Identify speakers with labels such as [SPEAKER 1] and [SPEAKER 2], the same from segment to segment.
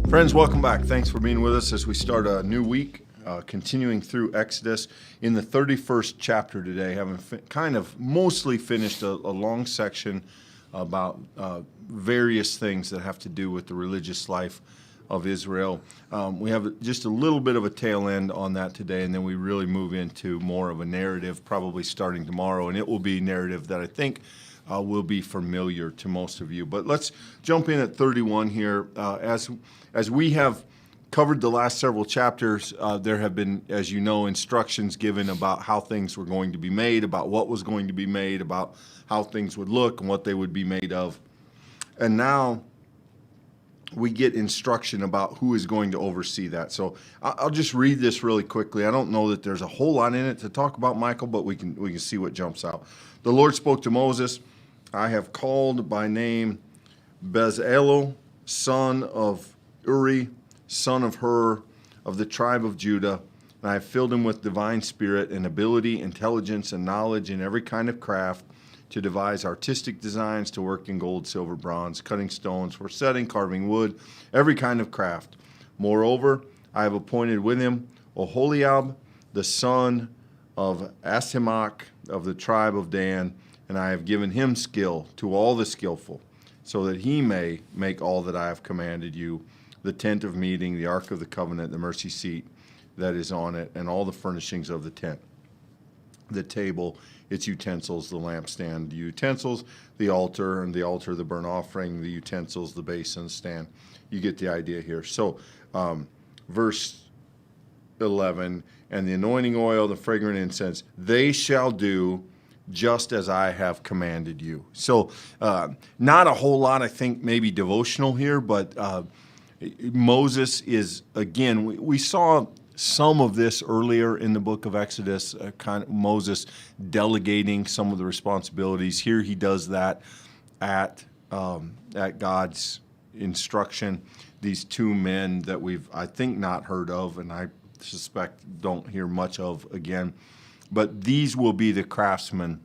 [SPEAKER 1] Friends, welcome back. Thanks for being with us as we start a new week, continuing through Exodus in the 31st chapter today, having kind of mostly finished a long section about various things that have to do with the religious life of Israel. We have just a little bit of a tail end on that today, and then we really move into more of a narrative, probably starting tomorrow, and it will be a narrative that I think will be familiar to most of you. But let's jump in at 31 here. As we have covered the last several chapters, there have been, as you know, instructions given about how things were going to be made, about what was going to be made, about how things would look and what they would be made of. And now we get instruction about who is going to oversee that. So I'll just read this really quickly. I don't know that there's a whole lot in it to talk about, Michael, but we can see what jumps out. The Lord spoke to Moses, "I have called by name Bezalel, son of Uri, son of Hur, of the tribe of Judah, and I have filled him with divine spirit and ability, intelligence, and knowledge in every kind of craft, to devise artistic designs, to work in gold, silver, bronze, cutting stones, for setting, carving wood, every kind of craft. Moreover, I have appointed with him Oholiab, the son of Ahisamach, of the tribe of Dan, and I have given him skill to all the skillful, so that he may make all that I have commanded you, the tent of meeting, the ark of the covenant, the mercy seat that is on it, and all the furnishings of the tent, the table, its utensils, the lampstand, the utensils, the altar, and the altar, the burnt offering, the utensils, the basin, stand." You get the idea here. So verse 11, "And the anointing oil, the fragrant incense, they shall do just as I have commanded you." So not a whole lot, I think, maybe devotional here, but Moses is, again, we saw some of this earlier in the book of Exodus, kind of Moses delegating some of the responsibilities. Here he does that at God's instruction. These two men that we've, I think, not heard of, and I suspect don't hear much of again. But these will be the craftsmen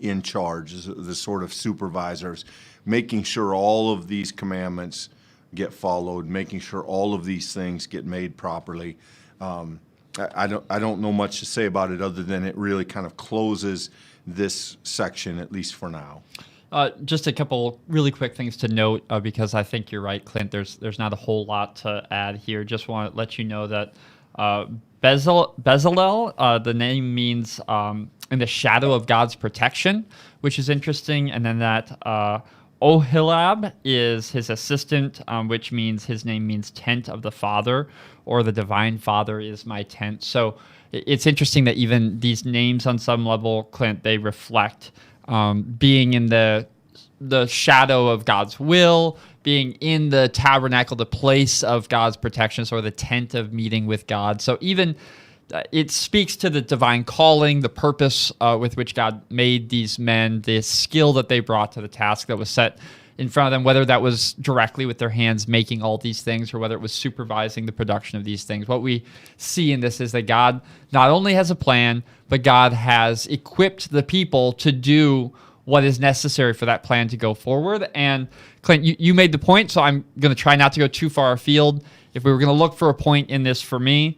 [SPEAKER 1] in charge, the sort of supervisors, making sure all of these commandments get followed, making sure all of these things get made properly. I don't know much to say about it other than it really kind of closes this section, at least for now.
[SPEAKER 2] Just a couple really quick things to note, because I think you're right, Clint. There's not a whole lot to add here. Just want to let you know that Bezalel, the name means in the shadow of God's protection, which is interesting. And then that Oholiab is his assistant, which means his name means tent of the Father, or the divine Father is my tent. So it's interesting that even these names on some level, Clint, they reflect being in the shadow of God's will, being in the tabernacle, the place of God's protection, or the tent of meeting with God. So even it speaks to the divine calling, the purpose with which God made these men, the skill that they brought to the task that was set in front of them, whether that was directly with their hands making all these things or whether it was supervising the production of these things. What we see in this is that God not only has a plan, but God has equipped the people to do what is necessary for that plan to go forward. And Clint, you made the point, so I'm going to try not to go too far afield. If we were going to look for a point in this for me,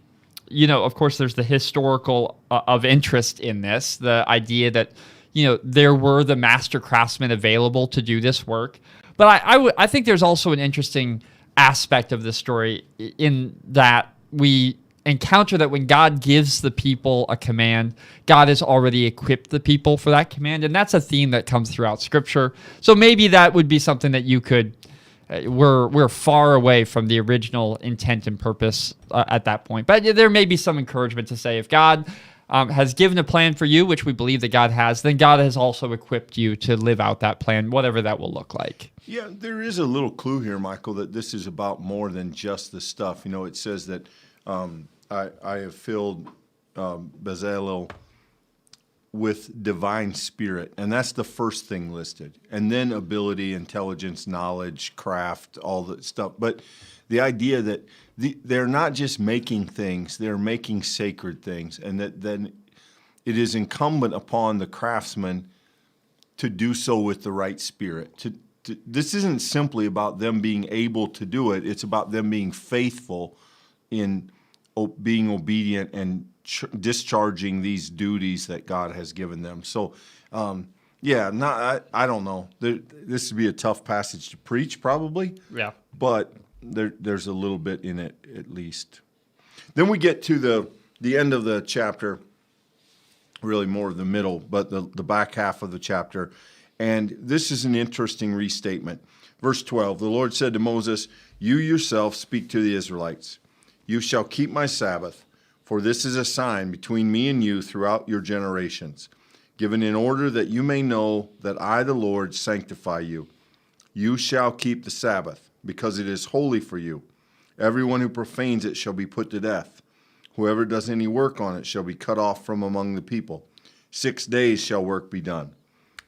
[SPEAKER 2] of course, there's the historical of interest in this, the idea that, there were the master craftsmen available to do this work. But I think there's also an interesting aspect of this story in that we encounter that when God gives the people a command, God has already equipped the people for that command. And that's a theme that comes throughout Scripture. So maybe that would be something that you could... We're far away from the original intent and purpose at that point. But there may be some encouragement to say if God has given a plan for you, which we believe that God has, then God has also equipped you to live out that plan, whatever that will look like.
[SPEAKER 1] Yeah, there is a little clue here, Michael, that this is about more than just the stuff. It says that I have filled Bezalel with divine spirit, and that's the first thing listed. And then ability, intelligence, knowledge, craft, all that stuff. But the idea that they're not just making things, they're making sacred things, and that then it is incumbent upon the craftsman to do so with the right spirit, this isn't simply about them being able to do it. It's about them being faithful in being obedient and discharging these duties that God has given them. So, I don't know. This would be a tough passage to preach, probably.
[SPEAKER 2] Yeah.
[SPEAKER 1] But there's a little bit in it, at least. Then we get to the end of the chapter, really more of the middle, but the back half of the chapter. And this is an interesting restatement. Verse 12, the Lord said to Moses, "You yourself speak to the Israelites. You shall keep my Sabbath, for this is a sign between me and you throughout your generations, given in order that you may know that I, the Lord, sanctify you. You shall keep the Sabbath, because it is holy for you. Everyone who profanes it shall be put to death. Whoever does any work on it shall be cut off from among the people. 6 days shall work be done.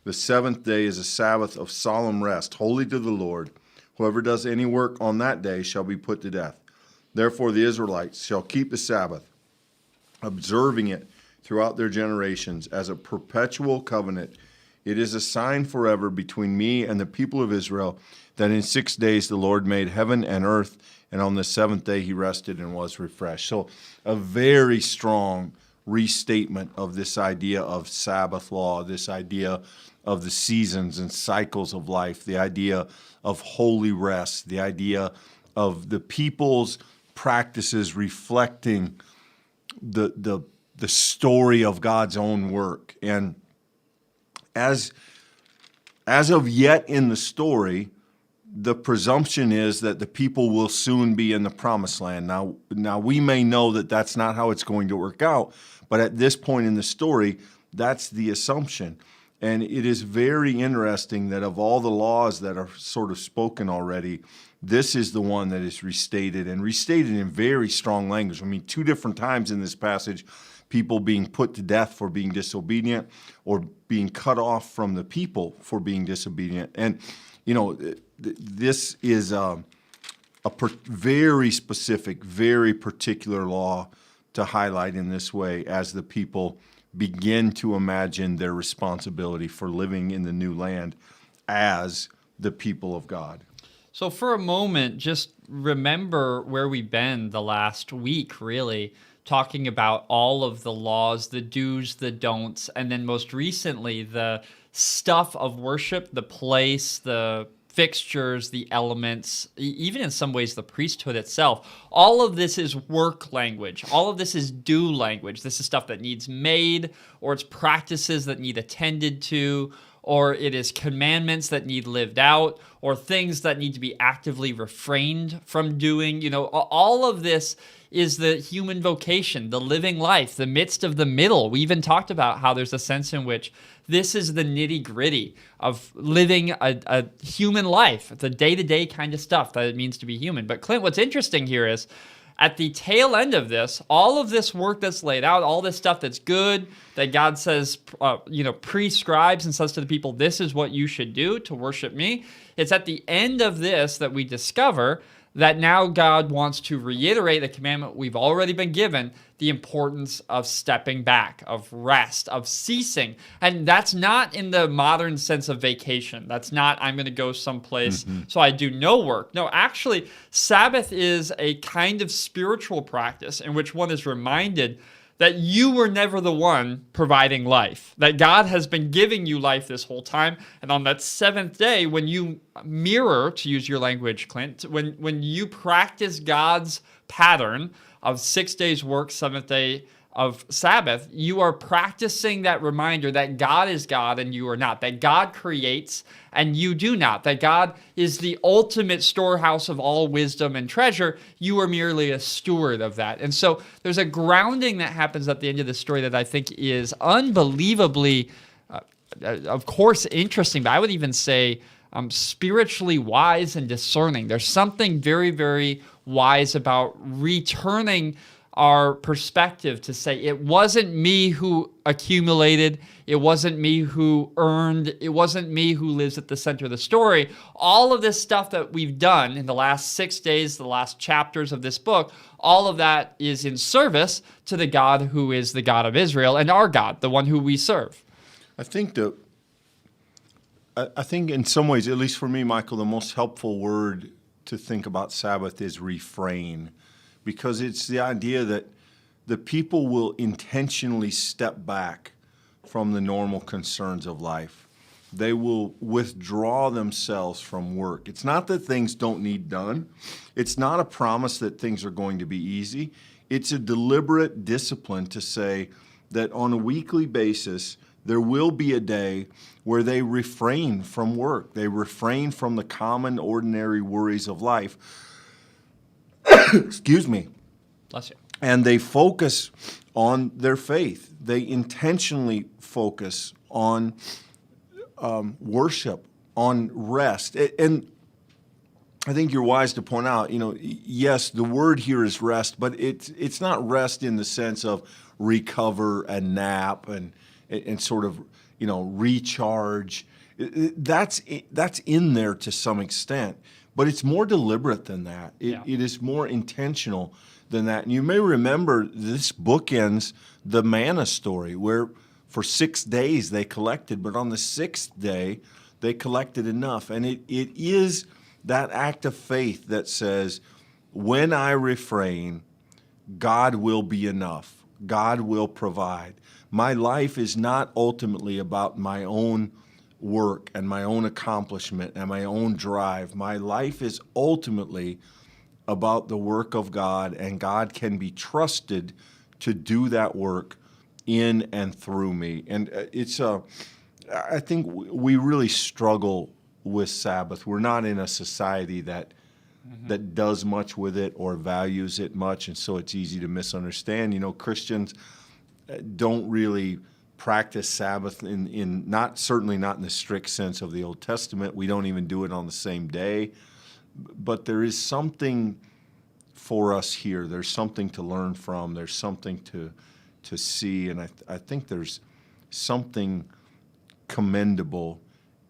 [SPEAKER 1] The seventh day is a Sabbath of solemn rest, holy to the Lord. Whoever does any work on that day shall be put to death. Therefore the Israelites shall keep the Sabbath, observing it throughout their generations as a perpetual covenant. It is a sign forever between me and the people of Israel, that in 6 days the Lord made heaven and earth, and on the seventh day he rested and was refreshed." So a very strong restatement of this idea of Sabbath law, this idea of the seasons and cycles of life, the idea of holy rest, the idea of the people's practices reflecting the story of God's own work. And as of yet in the story, the presumption is that the people will soon be in the promised land. Now we may know that that's not how it's going to work out, but at this point in the story, that's the assumption. And it is very interesting that of all the laws that are sort of spoken already, this is the one that is restated, and restated in very strong language. I mean, 2 different times in this passage, people being put to death for being disobedient, or being cut off from the people for being disobedient. And, this is a very specific, very particular law to highlight in this way as the people begin to imagine their responsibility for living in the new land as the people of God.
[SPEAKER 2] So for a moment, just remember where we've been the last week, really, talking about all of the laws, the do's, the don'ts, and then most recently, the stuff of worship, the place, the fixtures, the elements, even in some ways the priesthood itself. All of this is work language. All of this is do language. This is stuff that needs made, or it's practices that need attended to, or it is commandments that need lived out, or things that need to be actively refrained from doing. All of this is the human vocation, the living life, the midst of the middle. We even talked about how there's a sense in which this is the nitty-gritty of living a human life, the day-to-day kind of stuff that it means to be human. But Clint, what's interesting here is at the tail end of this, all of this work that's laid out, all this stuff that's good, that God says, prescribes and says to the people, this is what you should do to worship me. It's at the end of this that we discover that now God wants to reiterate the commandment we've already been given, the importance of stepping back, of rest, of ceasing. And that's not in the modern sense of vacation. That's not, I'm going to go someplace so I do no work. No, actually, Sabbath is a kind of spiritual practice in which one is reminded that you were never the one providing life, that God has been giving you life this whole time. And on that seventh day, when you mirror, to use your language, Clint, when you practice God's pattern of 6 days work, seventh day of Sabbath, you are practicing that reminder that God is God and you are not, that God creates and you do not, that God is the ultimate storehouse of all wisdom and treasure. You are merely a steward of that. And so there's a grounding that happens at the end of the story that I think is unbelievably, of course, interesting, but I would even say spiritually wise and discerning. There's something very, very wise about returning our perspective to say, it wasn't me who accumulated, it wasn't me who earned, it wasn't me who lives at the center of the story. All of this stuff that we've done in the last 6 days, the last chapters of this book, all of that is in service to the God who is the God of Israel and our God, the one who we serve.
[SPEAKER 1] I think that I think in some ways, at least for me, Michael, the most helpful word to think about Sabbath is refrain, because it's the idea that the people will intentionally step back from the normal concerns of life. They will withdraw themselves from work. It's not that things don't need done. It's not a promise that things are going to be easy. It's a deliberate discipline to say that on a weekly basis, there will be a day where they refrain from work. They refrain from the common, ordinary worries of life. Excuse me.
[SPEAKER 2] Bless you.
[SPEAKER 1] And they focus on their faith. They intentionally focus on worship, on rest. And I think you're wise to point out, yes, the word here is rest, but it's not rest in the sense of recover and nap and sort of, recharge. That's in there to some extent, but it's more deliberate than that. It is more intentional than that. And you may remember this bookends the manna story, where for 6 days they collected, but on the sixth day they collected enough. And it is that act of faith that says, when I refrain, God will be enough. God will provide. My life is not ultimately about my own work and my own accomplishment and my own drive. My life is ultimately about the work of God, and God can be trusted to do that work in and through me. And I think we really struggle with Sabbath. We're not in a society that does much with it or values it much, and so it's easy to misunderstand. Christians don't really practice Sabbath certainly not in the strict sense of the Old Testament. We don't even do it on the same day. But there is something for us here. There's something to learn from. There's something to see, and I think there's something commendable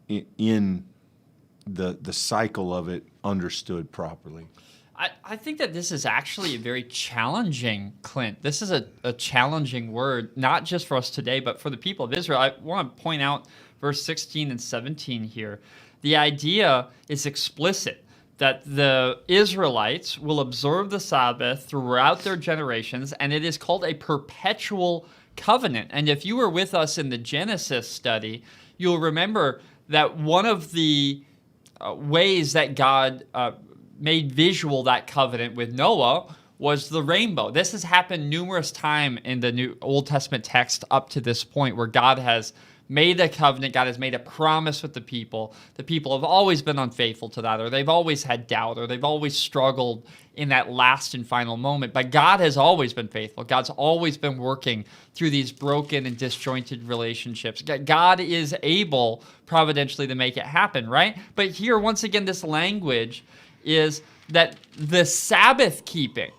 [SPEAKER 1] in the cycle of it understood properly.
[SPEAKER 2] I think that this is actually a very challenging, Clint. This is a challenging word, not just for us today, but for the people of Israel. I want to point out verse 16 and 17 here. The idea is explicit that the Israelites will observe the Sabbath throughout their generations, and it is called a perpetual covenant. And if you were with us in the Genesis study, you'll remember that one of the ways that God made visual that covenant with Noah was the rainbow. This has happened numerous times in the New Old Testament text up to this point, where God has made a covenant, God has made a promise with the people. The people have always been unfaithful to that, or they've always had doubt, or they've always struggled in that last and final moment. But God has always been faithful. God's always been working through these broken and disjointed relationships. God is able providentially to make it happen, right? But here, once again, this language is that the Sabbath keeping,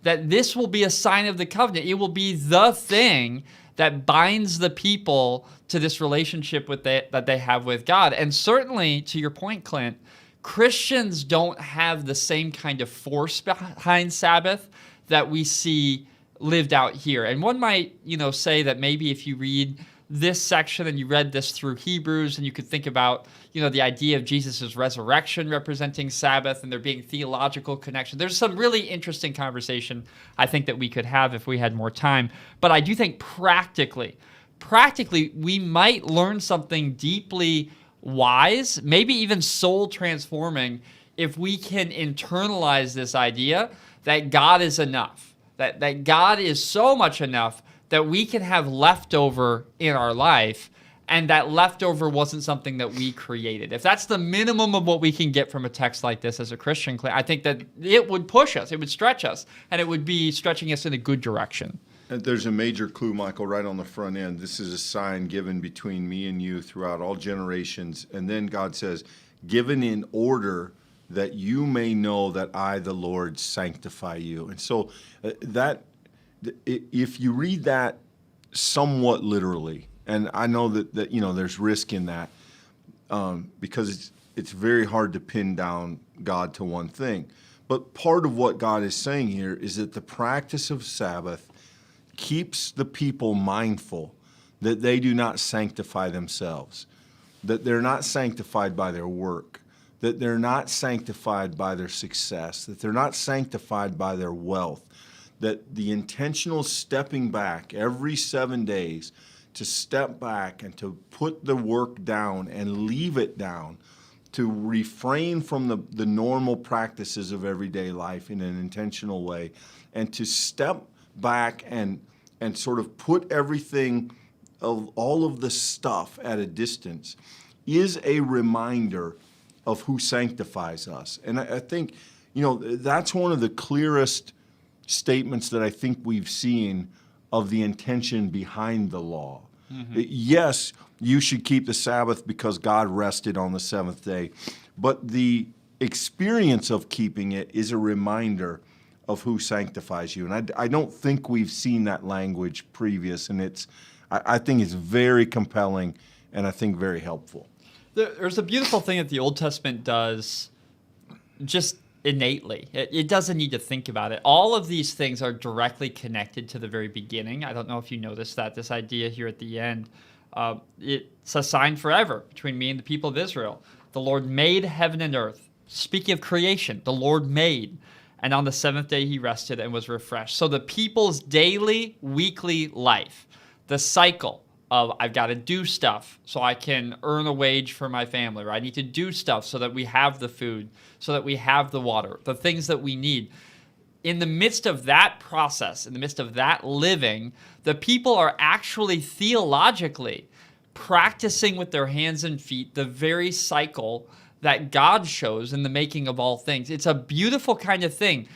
[SPEAKER 2] that this will be a sign of the covenant. It will be the thing that binds the people to this relationship that they have with God. And certainly, to your point, Clint, Christians don't have the same kind of force behind Sabbath that we see lived out here. And one might, say that maybe if you read this section and you read this through Hebrews, and you could think about, the idea of Jesus' resurrection representing Sabbath and there being theological connection. There's some really interesting conversation I think that we could have if we had more time. But I do think practically, we might learn something deeply wise, maybe even soul transforming, if we can internalize this idea that God is enough, that God is so much enough that we can have leftover in our life, and that leftover wasn't something that we created. If that's the minimum of what we can get from a text like this as a Christian, I think that it would push us, it would stretch us, and it would be stretching us in a good direction.
[SPEAKER 1] And there's a major clue, Michael, right on the front end. This is a sign given between me and you throughout all generations. And then God says, given in order that you may know that I, the Lord, sanctify you. And so if you read that somewhat literally, and I know that there's risk in that, because it's very hard to pin down God to one thing. But part of what God is saying here is that the practice of Sabbath keeps the people mindful that they do not sanctify themselves. that they're not sanctified by their work, that they're not sanctified by their success, that they're not sanctified by their wealth, that the intentional stepping back every 7 days to step back and to put the work down and leave it down, to refrain from the normal practices of everyday life in an intentional way, and to step back and sort of put everything of all of the stuff at a distance is a reminder of who sanctifies us. And I think, that's one of the clearest statements that I think we've seen of the intention behind the law. Mm-hmm. Yes, you should keep the Sabbath because God rested on the seventh day, but the experience of keeping it is a reminder of who sanctifies you. And I don't think we've seen that language previous, and I think it's very compelling and I think very helpful.
[SPEAKER 2] There's a beautiful thing that the Old Testament does just innately. It doesn't need to think about it. All of these things are directly connected to the very beginning. I don't know if you noticed that, this idea here at the end. It's a sign forever between me and the people of Israel. The Lord made heaven and earth. Speaking of creation, the Lord made. And on the seventh day he rested and was refreshed. So the people's daily, weekly life, the cycle of I've got to do stuff so I can earn a wage for my family, or I need to do stuff so that we have the food, so that we have the water, the things that we need. In the midst of that process, in the midst of that living, the people are actually theologically practicing with their hands and feet the very cycle that God shows in the making of all things. It's a beautiful kind of thing,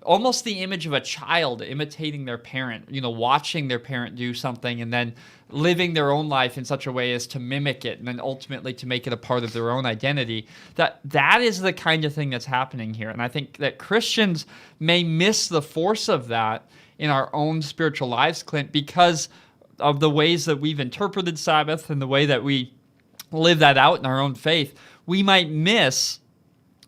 [SPEAKER 2] almost the image of a child imitating their parent, watching their parent do something and then living their own life in such a way as to mimic it and then ultimately to make it a part of their own identity. That is the kind of thing that's happening here. And I think that Christians may miss the force of that in our own spiritual lives, Clint, because of the ways that we've interpreted Sabbath and the way that we live that out in our own faith. We might miss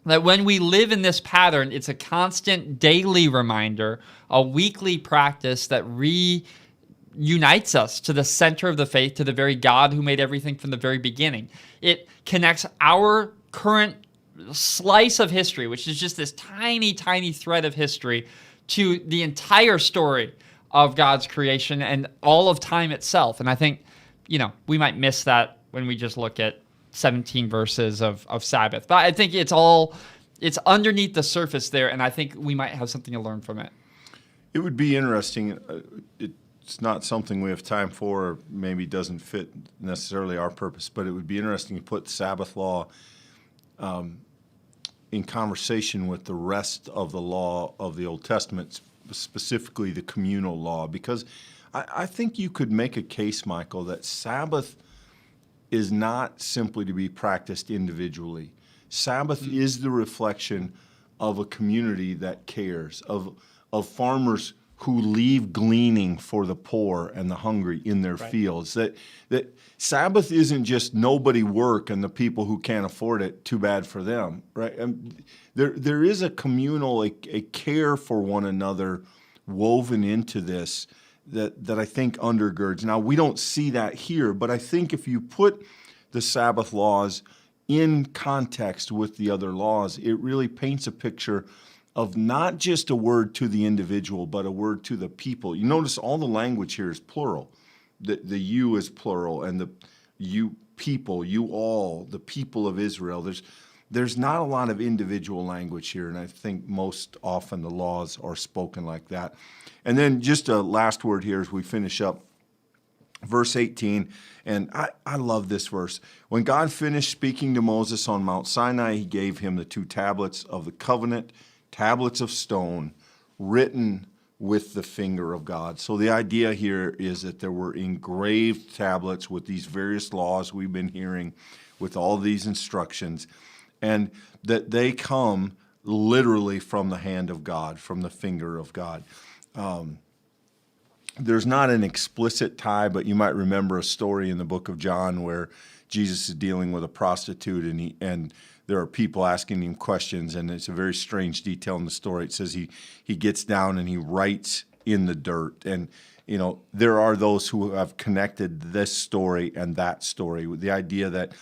[SPEAKER 2] that when we live in this pattern, it's a constant daily reminder, a weekly practice that reunites us to the center of the faith, to the very God who made everything from the very beginning. It connects our current slice of history, which is just this tiny, tiny thread of history, to the entire story of God's creation and all of time itself. And I think, we might miss that when we just look at 17 verses of Sabbath. But I think it's underneath the surface there, and I think we might have something to learn from it.
[SPEAKER 1] It would be interesting. It's not something we have time for, or maybe doesn't fit necessarily our purpose, but it would be interesting to put Sabbath law in conversation with the rest of the law of the Old Testament, specifically the communal law, because I think you could make a case, Michael, that Sabbath is not simply to be practiced individually. Sabbath is the reflection of a community that cares, of farmers who leave gleaning for the poor and the hungry in their fields. That Sabbath isn't just nobody work and the people who can't afford it, too bad for them, right? There is a communal, a care for one another woven into this that I think undergirds. Now, we don't see that here, but I think if you put the Sabbath laws in context with the other laws, it really paints a picture of not just a word to the individual, but a word to the people. You notice all the language here is plural. The you is plural, and the you people, you all, the people of Israel. There's not a lot of individual language here, and I think most often the laws are spoken like that. And then just a last word here as we finish up. Verse 18, and I love this verse. When God finished speaking to Moses on Mount Sinai, he gave him the 2 tablets of the covenant, tablets of stone, written with the finger of God. So the idea here is that there were engraved tablets with these various laws we've been hearing, with all these instructions, and that they come literally from the hand of God, from the finger of God. There's not an explicit tie, but you might remember a story in the book of John where Jesus is dealing with a prostitute, and there are people asking him questions, and it's a very strange detail in the story. It says he gets down and he writes in the dirt, and there are those who have connected this story and that story with the idea that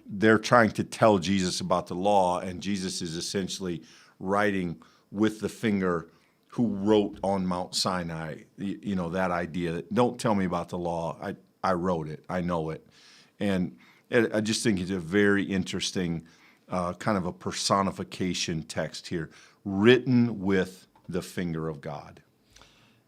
[SPEAKER 1] they're trying to tell Jesus about the law, and Jesus is essentially writing with the finger who wrote on Mount Sinai, that idea that don't tell me about the law. I wrote it. I know it. And I just think it's a very interesting kind of a personification text here, written with the finger of God.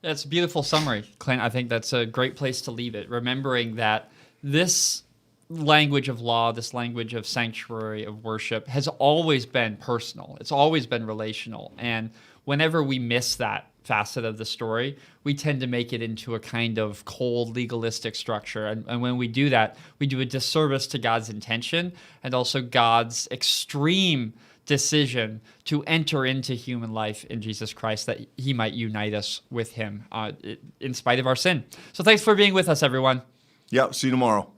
[SPEAKER 2] That's a beautiful summary, Clint. I think that's a great place to leave it, remembering that this language of law, this language of sanctuary, of worship, has always been personal. It's always been relational. And whenever we miss that facet of the story, we tend to make it into a kind of cold, legalistic structure. And when we do that, we do a disservice to God's intention and also God's extreme decision to enter into human life in Jesus Christ, that he might unite us with him in spite of our sin. So thanks for being with us, everyone.
[SPEAKER 1] Yeah, see you tomorrow.